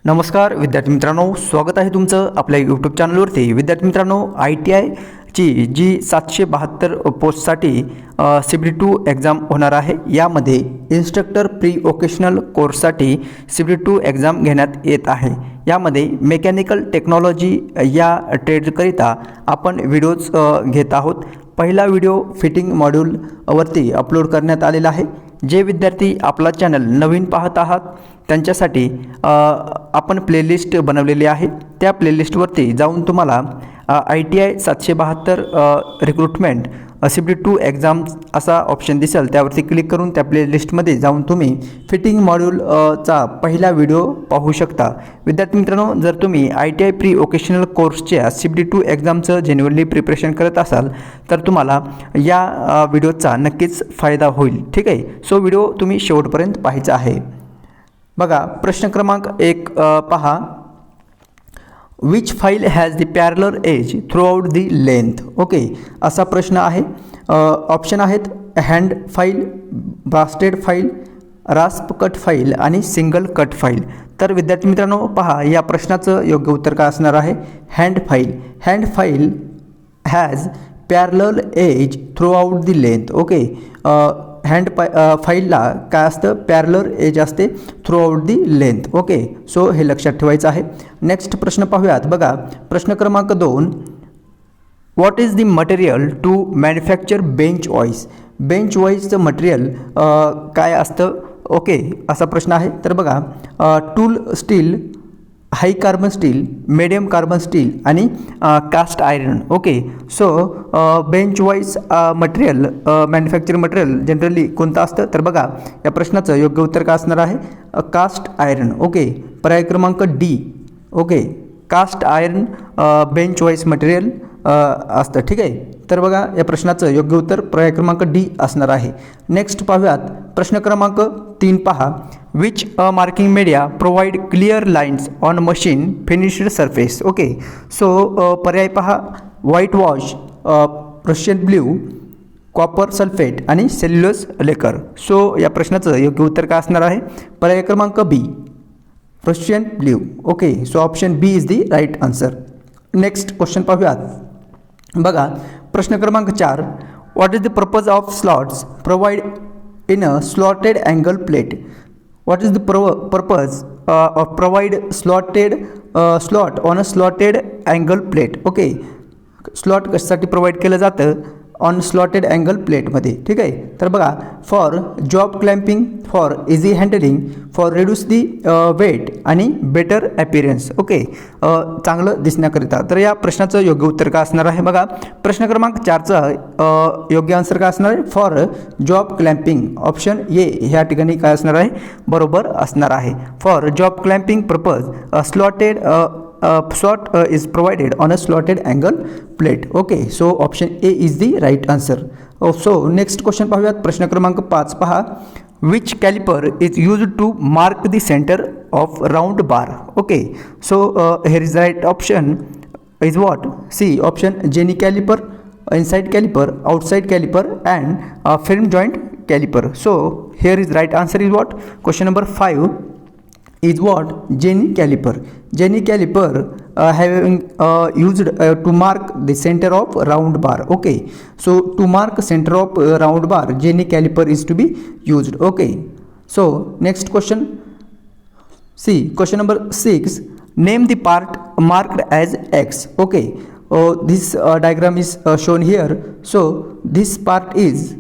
नमस्कार विद्यार्थी मित्रांनो, स्वागत आहे तुमचं आपल्या यूट्यूब चॅनलवरती. विद्यार्थी मित्रांनो, ITI ची जी 772 पोस्टसाठी CBT2 एक्झाम होणार आहे. यामध्ये इन्स्ट्रक्टर प्री वोकेशनल कोर्ससाठी CBT2 एक्झाम घेण्यात येत आहे. यामध्ये मेकॅनिकल टेक्नॉलॉजी या ट्रेडकरिता आपण व्हिडिओज घेत आहोत. पहिला व्हिडिओ फिटिंग मॉड्यूलवरती अपलोड करण्यात आलेला आहे. जे विद्यार्थी आपला चॅनल नवीन पाहत आहात त्यांच्यासाठी आपण प्लेलिस्ट बनवलेली आहे. त्या प्लेलिस्टवरती जाऊन तुम्हाला ITI 772 रिक्रुटमेंट CBT2 एक्झाम असा ऑप्शन दिसेल. त्यावरती क्लिक करून त्या प्लेलिस्टमध्ये जाऊन तुम्ही फिटिंग मॉड्यूलचा पहिला व्हिडिओ पाहू शकता. विद्यार्थी मित्रांनो, जर तुम्ही ITI प्री वोकेशनल कोर्सच्या CBT2 एक्झामचं जेन्युअनली प्रिपरेशन करत असाल तर तुम्हाला या व्हिडिओचा नक्कीच फायदा होईल. ठीक आहे. सो व्हिडिओ तुम्ही शेवटपर्यंत पाहायचा आहे. बघा, प्रश्न क्रमांक 1 पहा. Which file has the parallel edge throughout the length. Okay, असा प्रश्न आहे. ऑप्शन आहेत हँड फाईल, ब्रास्टेड फाईल, रास्प कट फाईल आणि सिंगल कट फाईल. तर विद्यार्थी मित्रांनो पहा, या प्रश्नाचं योग्य उत्तर काय असणार आहे? Hand file. Hand file has parallel edge throughout the length. Okay, hand फाईलला काय असतं? पॅरलर एज असते throughout the length. Okay, so हे लक्षात ठेवायचं आहे. नेक्स्ट प्रश्न पाहूयात. बघा, प्रश्न क्रमांक 2. What is the material to manufacture bench vice. Bench वॉईसचं मटेरियल काय असतं? ओके, असा प्रश्न आहे. तर बघा, tool steel, high carbon steel, medium carbon steel आणि cast iron. Okay, so bench vice material, manufacture material generally कोणतं असतं? तर बघा, या प्रश्नाचं योग्य उत्तर काय असणार आहे? Cast iron. ओके, पर्याय क्रमांक D. Okay, cast iron bench vice material असतं. ठीक आहे. तर बघा, या प्रश्नाचं योग्य उत्तर पर्याय क्रमांक D असणार आहे. नेक्स्ट पाहूयात. प्रश्न क्रमांक 3 पहा. Which marking media provide clear lines on machine finished surface. Okay, so पर्याय पहा. White wash, Russian blue, copper sulphate आणि सेल्युलोज लेकर. सो या प्रश्नाचं योग्य उत्तर काय असणार आहे? पर्याय क्रमांक B, Russian blue. Okay, so option B is the right answer. Next question पाहूयात. बघा, प्रश्न क्रमांक 4. What is the purpose of slots provide in a slotted angle plate. What is the purpose of provide slot on a slotted angle plate. Okay, slot कशासाठी provide केलं जातं? On slotted angle प्लेटमध्ये. ठीक आहे. तर बघा, for job clamping, for easy handling, for reduce the weight आणि better appearance. Okay, चांगलं दिसण्याकरिता. तर या प्रश्नाचं योग्य उत्तर काय असणार आहे? बघा, प्रश्न क्रमांक 4चा योग्य आन्सर काय असणार आहे? For job clamping. Option A ह्या ठिकाणी काय असणार आहे? बरोबर असणार आहे. For job clamping purpose slotted slot is provided on a slotted angle plate. Okay, so option A is the right answer. So next question पाहूयात. प्रश्न क्रमांक 5 पहा. Which caliper is used to mark the center of round bar? Okay, so here is the right option is what? C option, Jenny caliper, inside caliper, outside caliper and film joint caliper. So here is right answer is what? Question number 5 is what? Jenny caliper. Jenny caliper having used to mark the center of round bar. Okay, so to mark center of round bar, Jenny caliper is to be used. Okay, so next question. See, question number 6. Name the part marked as X. Okay, this diagram is shown here. So this part is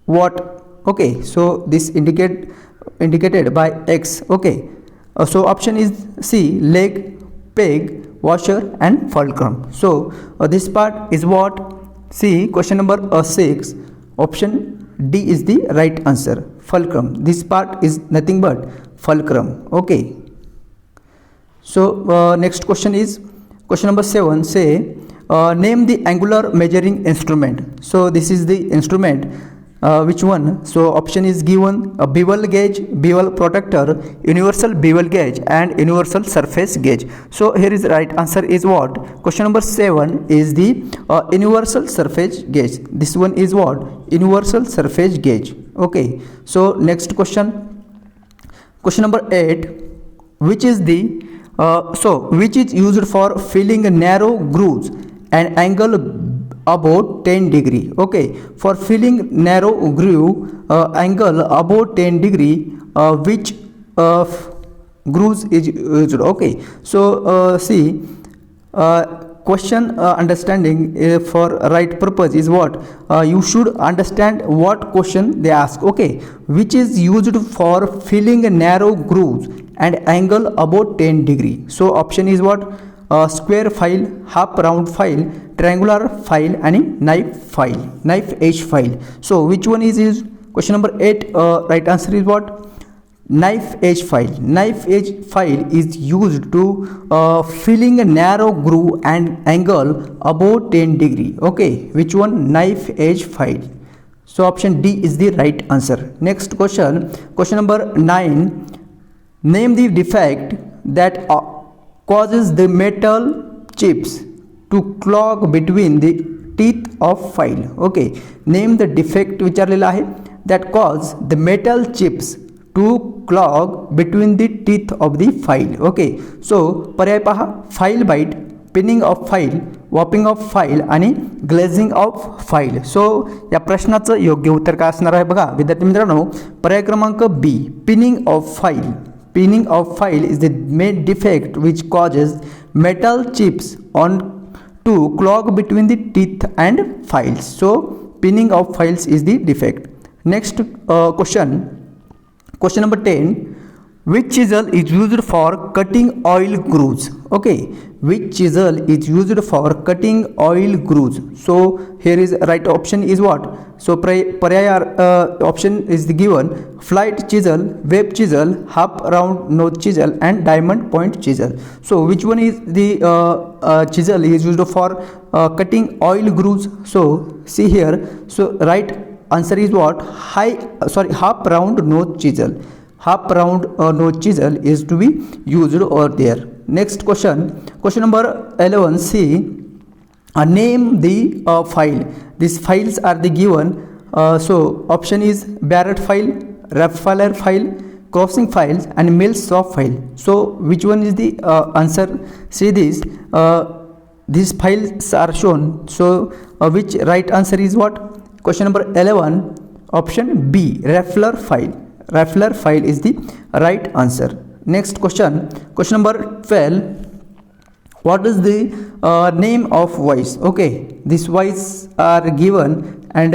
what? Okay, so this indicated by X. Okay, so option is C, leg, peg, washer and fulcrum. So this part is what? See, question number 6, option D is the right answer, fulcrum. This part is nothing but fulcrum. Okay, so next question is question number 7. Say name the angular measuring instrument. So this is the instrument. Which one? So option is given: a bevel gauge, bevel protractor, universal bevel gauge and universal surface gauge. So here is the right answer is what? Question number 7 is the universal surface gauge. This one is what? Universal surface gauge. Okay, so next question. Question number 8. Which is the So which is used for filling narrow grooves and angle about 10 degree. Okay, for filling narrow groove angle about 10 degree, which grooves is used. Okay, so see, question understanding for right purpose is what you should understand what question they ask. Okay, which is used for filling narrow grooves and angle about 10 degree. So option is what square file, half round file, triangular file and knife file, knife edge file. So which one is used? Question number 8 right answer is what? Knife edge file. Knife edge file is used to filling a narrow groove and angle about 10 degree. Okay, which one? Knife edge file. So option D is the right answer. Next question, question number 9. Name the defect that causes the metal chips to clog between the teeth of file. Okay, name the defect विचारलेला आहे that cause the metal chips to clog between the teeth of the file. Okay, so पर्याय पहा, file bite, pinning of file, warping of file आणि glazing of file. So या प्रश्नाचं योग्य उत्तर काय असणार आहे बघा विद्यार्थी मित्रांनो, पर्याय क्रमांक B, pinning of file. Pinning of file is the main defect which causes metal chips on to clog between the teeth and files. So pinning of files is the defect. Next question, question number 10. Which chisel is used for cutting oil grooves? Okay, which chisel is used for cutting oil grooves? So here is right option is what? So paraya option is the given: flight chisel, web chisel, half round nose chisel and diamond point chisel. So which one is the chisel is used for cutting oil grooves? So see here, so right answer is what? Half round nose chisel. Half round nose chisel is to be used over there. Next question, question number 11. See, name the file. These files are the given. So option is Barrett file, Raphael file, crossing files and Mills-Shaw file. So which one is the answer? See this, these files are shown. So which right answer is what? Question number 11, option B, Raphael file. Raphael file is the right answer. Next question, question number 12. What is the name of voice? Okay, these voice are given and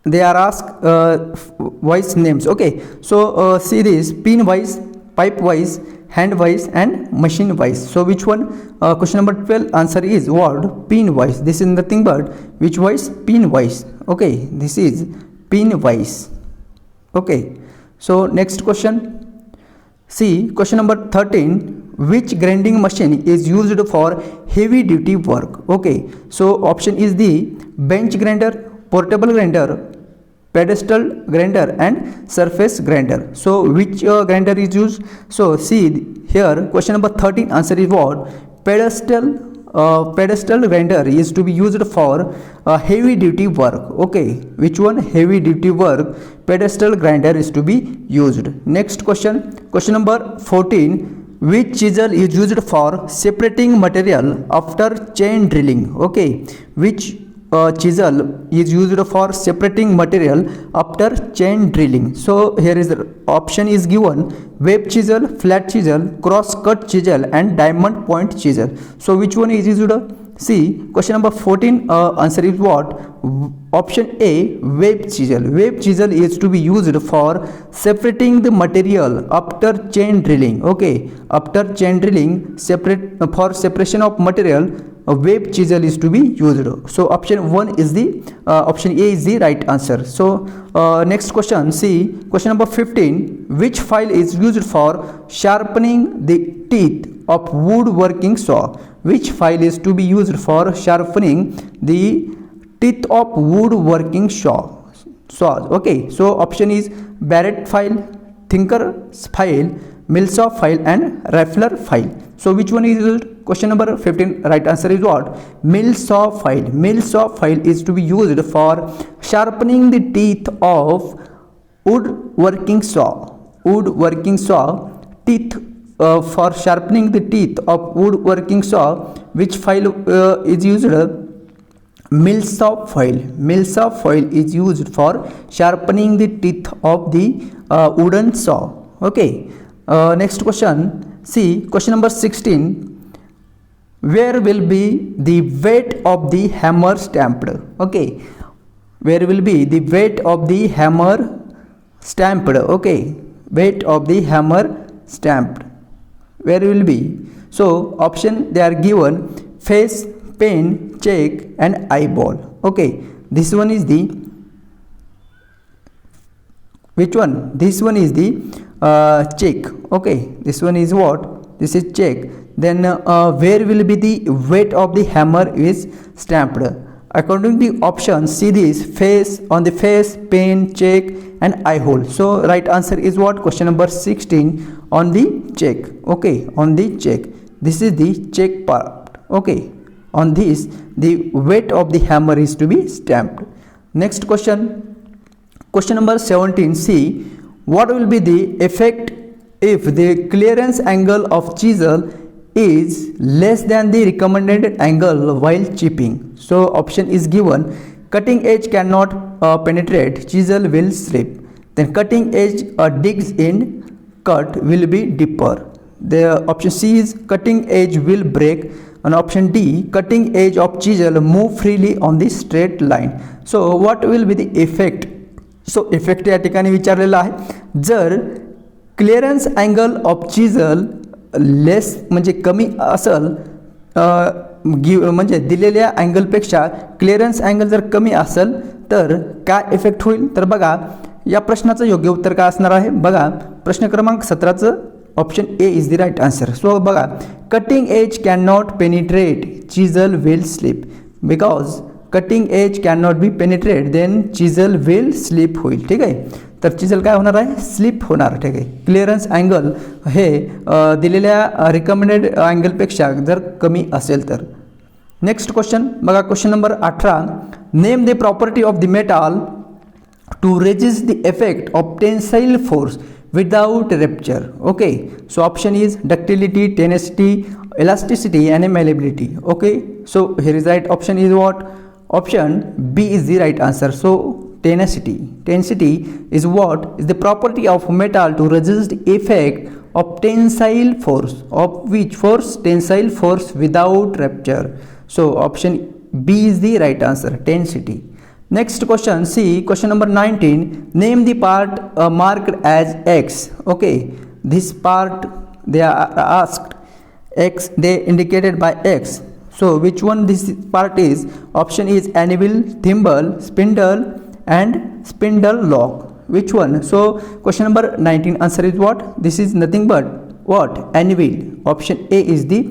they are asked voice names. Okay, so see this: pin voice, pipe voice, hand voice and machine voice. So which one? Question number 12 answer is what? Pin voice. This is nothing but which voice? Pin voice. Okay, this is pin voice. Okay, so next question. See, question number 13. Which grinding machine is used for heavy duty work? Okay, so option is the bench grinder, portable grinder, pedestal grinder and surface grinder. So which grinder is used? So see here, question number 13 answer is what? Pedestal grinder is to be used for heavy duty work. Okay, which one? Heavy duty work, pedestal grinder is to be used. Next question, question number 14. Which chisel is used for separating material after chain drilling? Okay, which chisel is used for separating material after chain drilling? So here is the option is given: web chisel, flat chisel, cross cut chisel and diamond point chisel. So which one is used? See, question number 14 answer is what? Option A, web chisel. Web chisel is to be used for separating the material after chain drilling. Okay, after chain drilling, for separation of material, a web chisel is to be used. So option 1 is the option A is the right answer. So next question, see, question number 15. Which file is used for sharpening the teeth of woodworking saw? Which file is to be used for sharpening the teeth of woodworking saws? Okay, so option is Barrett file, Tinker's file, Mills-Shaw file and Raphael file. So which one is used? Question number 15 right answer is what? Mills-Shaw file. Mills-Shaw file is to be used for sharpening the teeth of woodworking saw. Woodworking saw teeth for sharpening the teeth of woodworking saw, which file is used? Millsaw file. Millsaw file is used for sharpening the teeth of the wooden saw. Okay. Next question. See question number 16. Where will be the weight of the hammer stamped? Okay. Where will be the weight of the hammer stamped? Okay. Weight of the hammer stamped. Where will be? So option they are given: face, pen, check and eyeball. Okay. This one is the which one? This one is the check. Okay. This one is what? This is check. Then where will be the weight of the hammer is stamped? According to the option, see this: face, on the face, pen, check and eye hole. So right answer is what? Question number 16 on the check. Okay, on the check. This is the check part. Okay, on this the weight of the hammer is to be stamped. Next question. Question number 17. See, what will be the effect if the clearance angle of chisel is less than the recommended angle while chipping? So option is given: cutting edge cannot penetrate, chisel will slip. Then cutting edge digs in, cut will be deeper. The option C is cutting edge will break, and option D, cutting edge of chisel move freely on the straight line. So what will be the effect? So effect या ठिकाणी विचारलेला आहे. जर clearance angle of chisel less म्हणजे कमी असेल, म्हणजे दिलेल्या अँगलपेक्षा क्लिअरन्स अँगल जर कमी असेल तर काय इफेक्ट होईल? तर बघा या प्रश्नाचं योग्य उत्तर काय असणार आहे? बघा प्रश्न क्रमांक 17चं option A is the right answer. So बघा, cutting edge can not penetrate, chisel will slip. Because cutting edge can not be penetrate, then chisel will slip होईल. ठीक आहे, तर चिजल काय होणार आहे? स्लिप होणार. ठीक आहे, क्लिअरन्स अँगल हे दिलेल्या रिकमेंडेड अँगलपेक्षा जर कमी असेल तर. नेक्स्ट क्वेश्चन बघा, question number 18. Name the property of the metal to resist the effect of tensile force without rupture. Okay, so option is ductility, tenacity, elasticity and malleability. Okay, so here is right option is what? Option B is the right answer. So tenacity. Tenacity is what? Is the property of metal to resist effect of tensile force. Of which force? Tensile force without rupture. So option B is the right answer, tenacity. Next question, see question number 19. Name the part marked as X. Okay, this part they are asked X, they indicated by X. So which one this part is? Option is anvil, thimble, spindle and spindle lock. Which one? So question number 19 answer is what? This is nothing but what? Anvil. Option A is the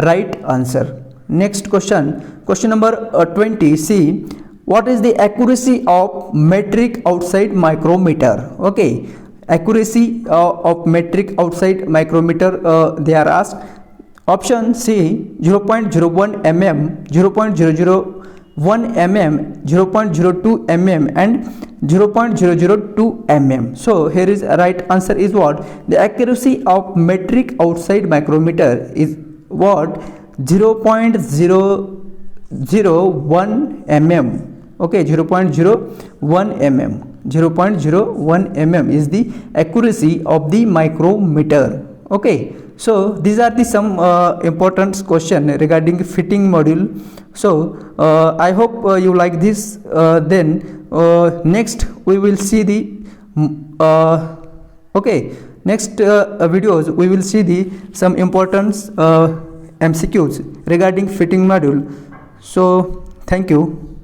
right answer. Next question, question number 20. See, what is the accuracy of metric outside micrometer? Okay, accuracy of metric outside micrometer they are asked. Option C 0.01 mm, 0.001 mm, 0.02 mm and 0.002 mm. So here is right answer is what? The accuracy of metric outside micrometer is what? 0.001 mm. Okay, 0.01 mm. 0.01 mm is the accuracy of the micrometer. Okay, so these are the some important question regarding fitting module. So I hope you like this. Then next we will see the okay, next videos we will see the some important MCQs regarding fitting module. So thank you.